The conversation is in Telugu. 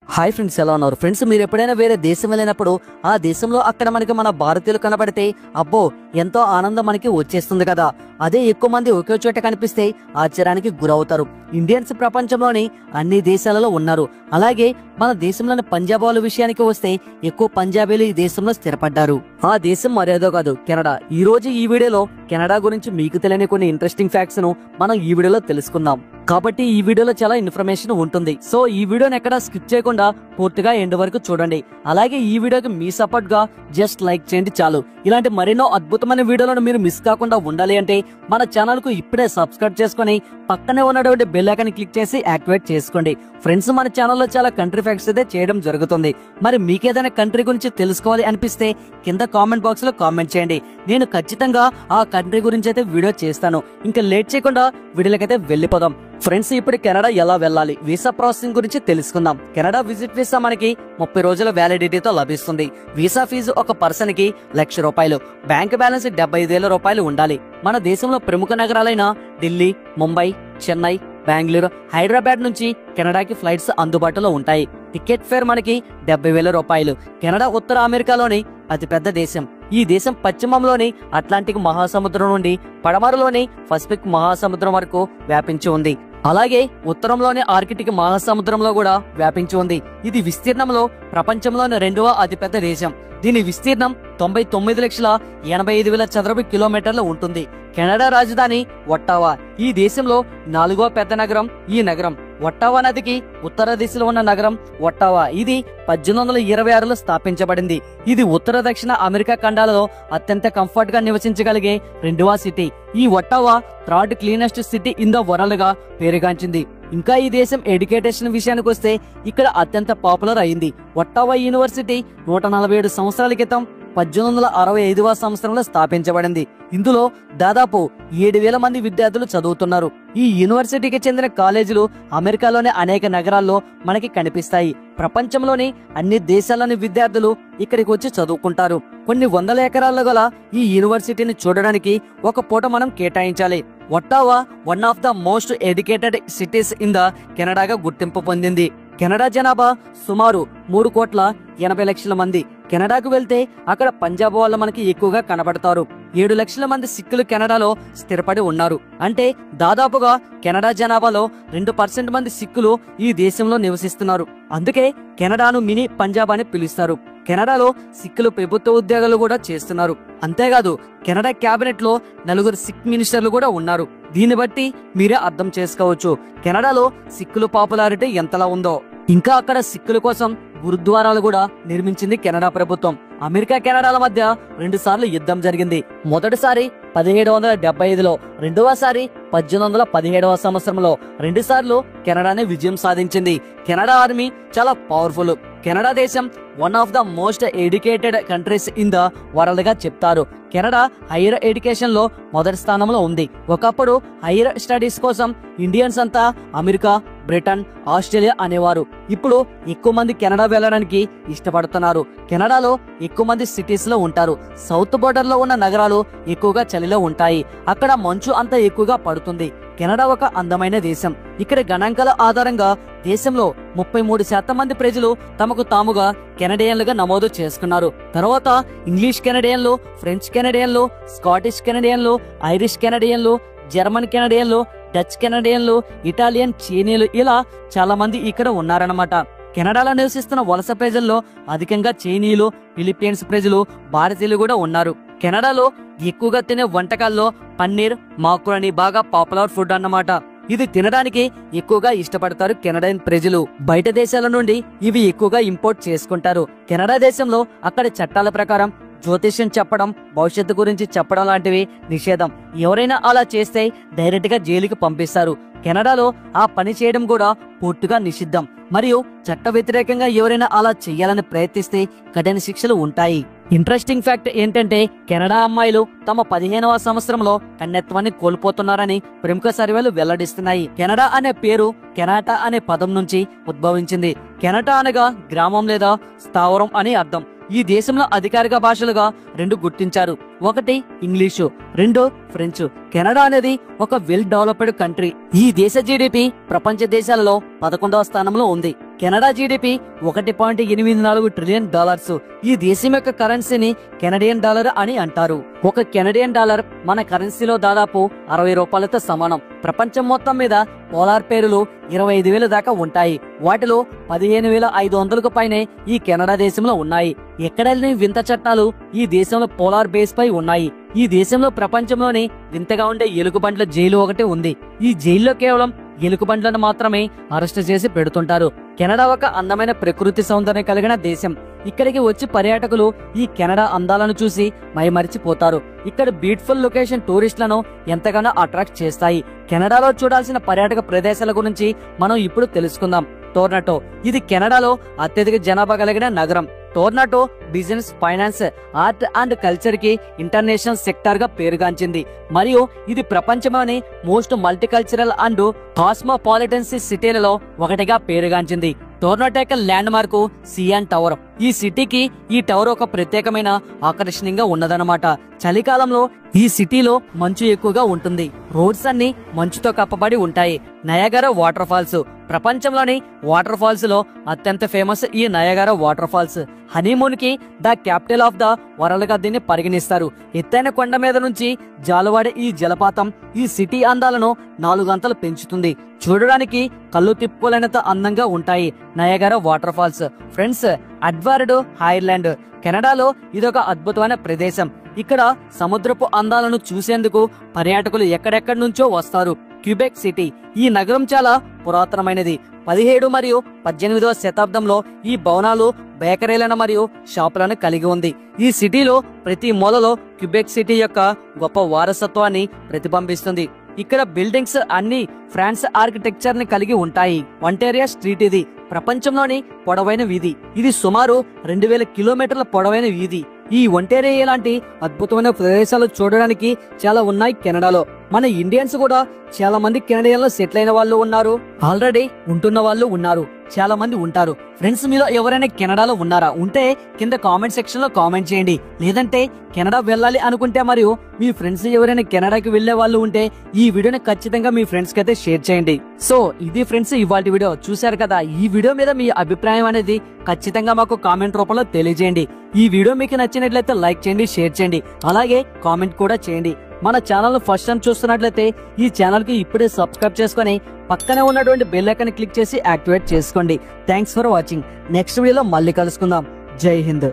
హాయ్ ఫ్రెండ్స్, ఎలా ఉన్నారు ఫ్రెండ్స్? మీరు ఎప్పుడైనా వేరే దేశం వెళ్ళినప్పుడు ఆ దేశంలో అక్కడ మనకి మన భారతీయులు కనబడితే అబ్బో ఎంతో ఆనందం మనకి వచ్చేస్తుంది కదా. అదే ఎక్కువ మంది ఒకే చోట కనిపిస్తే ఆశ్చర్యానికి గురవుతారు. ఇండియన్స్ ప్రపంచంలోని అన్ని దేశాలలో ఉన్నారు. అలాగే మన దేశంలోని పంజాబ్ వాళ్ళ విషయానికి వస్తే ఎక్కువ పంజాబీలు ఈ దేశంలో స్థిరపడ్డారు. ఆ దేశం మరేదో కాదు, కెనడా. ఈ రోజు ఈ వీడియోలో కెనడా గురించి మీకు తెలియని కొన్ని ఇంట్రెస్టింగ్ ఫ్యాక్ట్స్ ను మనం ఈ వీడియోలో తెలుసుకుందాం. కాబట్టి ఈ వీడియోలో చాలా ఇన్ఫర్మేషన్ ఉంటుంది. సో ఈ వీడియోని ఎక్కడ స్కిప్ చేయకుండా పూర్తిగా ఎండ్ వరకు చూడండి. అలాగే ఈ వీడియోకి మీ సపోర్ట్ గా జస్ట్ లైక్ చేయండి చాలు. ఇలాంటి మరెన్నో అద్భుతమైన వీడియోలను మీరు మిస్ కాకుండా ఉండాలి అంటే మన ఛానల్ కు ఇప్పుడే సబ్స్క్రైబ్ చేసుకుని పక్కనే ఉన్నటువంటి బెల్ ఐకాన్ క్లిక్ చేసి యాక్టివేట్ చేసుకోండి. ఫ్రెండ్స్, మన ఛానల్లో చాలా కంట్రీ ఫ్యాక్ట్స్ అయితే చేయడం జరుగుతుంది. మరి మీకేదైనా కంట్రీ గురించి తెలుసుకోవాలి అనిపిస్తే కింద కామెంట్ బాక్స్ లో కామెంట్ చేయండి. నేను ఖచ్చితంగా ఆ కంట్రీ గురించి అయితే వీడియో చేస్తాను. ఇంకా లేట్ చేయకుండా వీడియోలకైతే వెళ్ళిపోదాం. ఫ్రెండ్స్, ఇప్పుడు కెనడా ఎలా వెళ్ళాలి, వీసా ప్రాసెసింగ్ గురించి తెలుసుకుందాం. కెనడా విజిట్ వీసా మనకి 30 రోజుల వ్యాలిడిటీతో లభిస్తుంది. వీసా ఫీజు ఒక పర్సన్ కి ₹1,00,000. బ్యాంక్ బ్యాలెన్స్ ₹75,000 ఉండాలి. మన దేశంలో ప్రముఖ నగరాలైన ఢిల్లీ, ముంబై, చెన్నై, బెంగళూరు, హైదరాబాద్ నుంచి కెనడాకి ఫ్లైట్స్ అందుబాటులో ఉంటాయి. టికెట్ ఫేర్ మనకి ₹70,000. కెనడా ఉత్తర అమెరికాలోని అతిపెద్ద దేశం. ఈ దేశం పశ్చిమంలోని అట్లాంటిక్ మహాసముద్రం నుండి పడమరలోని పసిఫిక్ మహాసముద్రం వరకు వ్యాపించి ఉంది. అలాగే ఉత్తరంలోని ఆర్కిటిక్ మహాసముద్రంలో కూడా వ్యాపించి ఉంది. ఇది విస్తీర్ణంలో ప్రపంచంలోని 2వ అతిపెద్ద దేశం. దీని విస్తీర్ణం 99,85,000 చదరపు కిలోమీటర్లు ఉంటుంది. కెనడా రాజధాని ఒట్టావా. ఈ దేశంలో 4వ పెద్ద నగరం ఈ నగరం. ఒట్టావా నదికి ఉత్తర దిశలో ఉన్న నగరం ఒట్టావా. ఇది 1826లో స్థాపించబడింది. ఇది ఉత్తర దక్షిణ అమెరికా ఖండాలలో అత్యంత కంఫర్ట్ గా నివసించగలిగే 2వ సిటీ. ఈ Ottawa third cleanest city in the world గా పేరుగాంచింది. ఇంకా ఈ దేశం ఎడ్యుకేషన్ విషయానికి వస్తే ఇక్కడ అత్యంత పాపులర్ అయింది. ఒట్టావా యూనివర్సిటీ 147 సంవత్సరాల క్రితం 1865వ సంవత్సరంలో స్థాపించబడింది. ఇందులో దాదాపు 7,000 మంది విద్యార్థులు చదువుతున్నారు. ఈ యూనివర్సిటీకి చెందిన కాలేజీలు అమెరికాలోని అనేక నగరాల్లో మనకి కనిపిస్తాయి. ప్రపంచంలోని అన్ని దేశాల్లోని విద్యార్థులు ఇక్కడికి వచ్చి చదువుకుంటారు. కొన్ని వందల ఎకరాల్లో గల ఈ యూనివర్సిటీని చూడడానికి ఒక పూట మనం కేటాయించాలి. Ottawa one of the most educated cities in the కెనడాగా గుర్తింపు పొందింది. కెనడా జనాభా సుమారు 3,80,00,000 మంది. కెనడాకు వెళ్తే అక్కడ పంజాబ్ వాళ్ళు మనకి ఎక్కువగా కనబడతారు. 7 లక్షల మంది సిక్కులు కెనడాలో స్థిరపడి ఉన్నారు. అంటే దాదాపుగా కెనడా జనాభాలో 2% మంది సిక్కులు ఈ దేశంలో నివసిస్తున్నారు. అందుకే కెనడాను మినీ పంజాబ్ అని పిలుస్తారు. కెనడాలో సిక్కులు ప్రభుత్వ ఉద్యోగాలు కూడా చేస్తున్నారు. అంతేకాదు కెనడా క్యాబినెట్ లో 4 సిక్ మినిస్టర్లు కూడా ఉన్నారు. దీన్ని బట్టి మీరే అర్థం చేసుకోవచ్చు కెనడాలో సిక్కుల పాపులారిటీ ఎంతలా ఉందో. ఇంకా అక్కడ సిక్కుల కోసం గురుద్వారాలు కూడా నిర్మించింది కెనడా ప్రభుత్వం. అమెరికా కెనడాల మధ్య 2 సార్లు యుద్ధం జరిగింది. మొదటిసారి 1775లో, రెండవసారి 1817వ సంవత్సరంలో. 2 సార్లు కెనడానే విజయం సాధించింది. కెనడా ఆర్మీ చాలా పవర్ఫుల్. కెనడా దేశం one of the most educated countries in the world గా చెప్తారు. కెనడా హైయర్ ఎడ్యుకేషన్ లో మొదటి స్థానంలో ఉంది. ఒకప్పుడు హైయర్ స్టడీస్ కోసం ఇండియన్స్ అంతా అమెరికా, బ్రిటన్, ఆస్ట్రేలియా అనేవారు. ఇప్పుడు ఎక్కువ మంది కెనడా వెళ్ళడానికి ఇష్టపడుతున్నారు. కెనడాలో ఎక్కువ మంది సిటీస్ లో ఉంటారు. సౌత్ బోర్డర్ లో ఉన్న నగరాలు ఎక్కువగా చలిలో ఉంటాయి. అక్కడ మంచు అంత ఎక్కువగా పడుతుంది. కెనడా ఒక అందమైన దేశం. ఇక్కడ గణాంకాల ఆధారంగా దేశంలో 33% మంది ప్రజలు తమకు తాముగా కెనడియన్లుగా నమోదు చేసుకున్నారు. తర్వాత ఇంగ్లీష్ కెనడియన్లు, ఫ్రెంచ్ కెనడియన్లు, స్కాటిష్ కెనడియన్లు, ఐరిష్ కెనడియన్లు, జర్మన్ కెనడియన్లు, డచ్ కెనడియన్లు, ఇటాలియన్, చైనీయులు, ఇలా చాలా మంది ఇక్కడ ఉన్నారన్నమాట. కెనడాలో నివసిస్తున్న వలస ప్రజల్లో అధికంగా చైనీయులు, ఫిలిప్పీన్స్ ప్రజలు, భారతీయులు కూడా ఉన్నారు. కెనడాలో ఎక్కువగా తినే వంటకాల్లో పన్నీర్, మాక్రోని బాగా పాపులర్ ఫుడ్ అన్నమాట. ఇది తినడానికి ఎక్కువగా ఇష్టపడతారు కెనడియన్ ప్రజలు. బయట దేశాల నుండి ఇవి ఎక్కువగా ఇంపోర్ట్ చేసుకుంటారు. కెనడా దేశంలో అక్కడ చట్టాల ప్రకారం జ్యోతిష్యం చెప్పడం, భవిష్యత్తు గురించి చెప్పడం లాంటివి నిషేధం. ఎవరైనా అలా చేస్తే డైరెక్ట్ గా జైలుకి పంపిస్తారు. కెనడాలో ఆ పని చేయడం కూడా పూర్తిగా నిషిద్ధం. మరియు చట్ట వ్యతిరేకంగా ఎవరైనా అలా చేయాలని ప్రయత్నిస్తే కఠిన శిక్షలు ఉంటాయి. ఇంట్రెస్టింగ్ ఫ్యాక్ట్ ఏంటంటే కెనడా అమ్మాయిలు తమ 15వ సంవత్సరంలో కన్యత్వాన్ని కోల్పోతున్నారని ప్రముఖ సర్వేలు వెల్లడిస్తున్నాయి. కెనడా అనే పేరు కెనాటా అనే పదం నుంచి ఉద్భవించింది. కెనటా అనగా గ్రామం లేదా స్థావరం అని అర్థం. ఈ దేశంలో అధికారిక భాషలుగా 2 గుర్తించారు. ఒకటి ఇంగ్లీషు, 2 ఫ్రెంచ్. కెనడా అనేది ఒక వెల్ డెవలప్డ్ కంట్రీ. ఈ దేశ జీడిపి ప్రపంచ దేశాలలో 11వ స్థానంలో ఉంది. Canada GDP $1.84 trillion. ఈ దేశం యొక్క కరెన్సీని కెనడియన్ డాలర్ అని అంటారు. ఒక కెనడియన్ డాలర్ మన కరెన్సీలో దాదాపు 60 రూపాయలతో సమానం. ప్రపంచం మొత్తం మీద పోలార్ పేరులు 25,000 దాకా ఉంటాయి. వాటిలో 15,500కు పైనే ఈ కెనడా దేశంలో ఉన్నాయి. ఎక్కడ లేని వింత చట్టాలు ఈ దేశంలో పోలార్ బేస్ పై ఉన్నాయి. ఈ దేశంలో ప్రపంచంలోనే వింతగా ఉండే ఎలుగుబంట్ల జైలు ఒకటి ఉంది. ఈ జైల్లో కేవలం ఎలుగుబంట్లను మాత్రమే అరెస్ట్ చేసి పెడుతుంటారు. కెనడా ఒక అందమైన ప్రకృతి సౌందర్యం కలిగిన దేశం. ఇక్కడికి వచ్చి పర్యాటకులు ఈ కెనడా అందాలను చూసి మైమరిచిపోతారు. ఇక్కడ బ్యూటిఫుల్ లొకేషన్ టూరిస్టులను ఎంతగానో అట్రాక్ట్ చేస్తాయి. కెనడాలో చూడాల్సిన పర్యాటక ప్రదేశాల గురించి మనం ఇప్పుడు తెలుసుకుందాం. టొరంటో, ఇది కెనడాలో అత్యధిక జనాభా కలిగిన నగరం. Toronto business, finance, art and culture కి ఇంటర్నేషనల్ సెక్టార్ గా పేరుగాంచింది. మరియు ఇది ప్రపంచంలోని మోస్ట్ మల్టీకల్చరల్ అండ్ కాస్మోపాలిటన్ సిటీలలో ఒకటిగా పేరుగాంచింది. టొరంటో యొక్క ల్యాండ్ మార్కు సియాన్ టవర్. ఈ సిటీకి ఈ టవర్ ఒక ప్రత్యేకమైన ఆకర్షణీయంగా ఉన్నదన్నమాట. చలికాలంలో ఈ సిటీలో మంచు ఎక్కువగా ఉంటుంది. రోడ్స్ అన్ని మంచుతో కప్పబడి ఉంటాయి. నయాగరా వాటర్ ఫాల్స్, ప్రపంచంలోని వాటర్ ఫాల్స్ లో అత్యంత ఫేమస్ ఈ నయాగరా వాటర్ ఫాల్స్. హనీమూన్ కి the capital of the world గా దీన్ని పరిగణిస్తారు. ఎత్తైన కొండ మీద నుంచి జాలువాడే ఈ జలపాతం ఈ సిటీ అందాలను 4 గంటలు పెంచుతుంది. చూడడానికి కళ్ళు తిప్పుకోలేనంత అందంగా ఉంటాయి Niagara water falls. Friends, Edward Island, కెనడాలో ఇదొక అద్భుతమైన ప్రదేశం. ఇక్కడ సముద్రపు అందాలను చూసేందుకు పర్యాటకులు ఎక్కడెక్కడి నుంచో వస్తారు. క్యూబెక్ సిటీ, ఈ నగరం చాలా పురాతనమైనది. 17 మరియు 18వ శతాబ్దంలో ఈ భవనాలు బేకరీలను మరియు షాపులను కలిగి ఉంది. ఈ సిటీలో ప్రతి మూలలో క్యూబెక్ సిటీ యొక్క గొప్ప వారసత్వాన్ని ప్రతిబింబిస్తుంది. ఇక్కడ బిల్డింగ్స్ అన్ని ఫ్రాన్స్ ఆర్కిటెక్చర్ ని కలిగి ఉంటాయి. ఒంటారియో స్ట్రీట్, ఇది ప్రపంచంలోని పొడవైన వీధి. ఇది సుమారు 2000 కిలోమీటర్ల పొడవైన వీధి. ఈ ఒంటారియో లాంటి అద్భుతమైన ప్రదేశాలు చూడడానికి చాలా ఉన్నాయి కెనడాలో. మన ఇండియన్స్ కూడా చాలా మంది కెనడియన్లో సెటిల్ అయిన వాళ్ళు ఉన్నారు, ఆల్రెడీ ఉంటున్న వాళ్ళు ఉన్నారు, చాలా మంది ఉంటారు. ఫ్రెండ్స్, మీలో ఎవరైనా కెనడాలో ఉన్నారా? ఉంటే కింద కామెంట్ సెక్షన్ లో కామెంట్ చేయండి. లేదంటే కెనడా వెళ్ళాలి అనుకుంటే మరియు మీ ఫ్రెండ్స్ ఎవరైనా కెనడాకి వెళ్లే వాళ్ళు ఉంటే ఈ వీడియోని ఖచ్చితంగా మీ ఫ్రెండ్స్ కి అయితే షేర్ చేయండి. సో ఇది ఫ్రెండ్స్ ఇవాళ వీడియో. చూశారు కదా, ఈ వీడియో మీద మీ అభిప్రాయం అనేది ఖచ్చితంగా మాకు కామెంట్ రూపంలో తెలియజేయండి. ఈ వీడియో మీకు నచ్చినట్లయితే లైక్ చేయండి, షేర్ చేయండి, అలాగే కామెంట్ కూడా చేయండి. మన ఛానల్ ఫస్ట్ టైం చూస్తున్నట్లయితే ఈ ఛానల్ కి ఇప్పుడే సబ్స్క్రైబ్ చేసుకుని పక్కనే ఉన్నటువంటి బెల్ ఐకాన్ క్లిక్ చేసి యాక్టివేట్ చేసుకోండి. Thanks for watching. నెక్స్ట్ వీడియోలో మళ్ళీ కలుసుకుందాం. జై హింద్.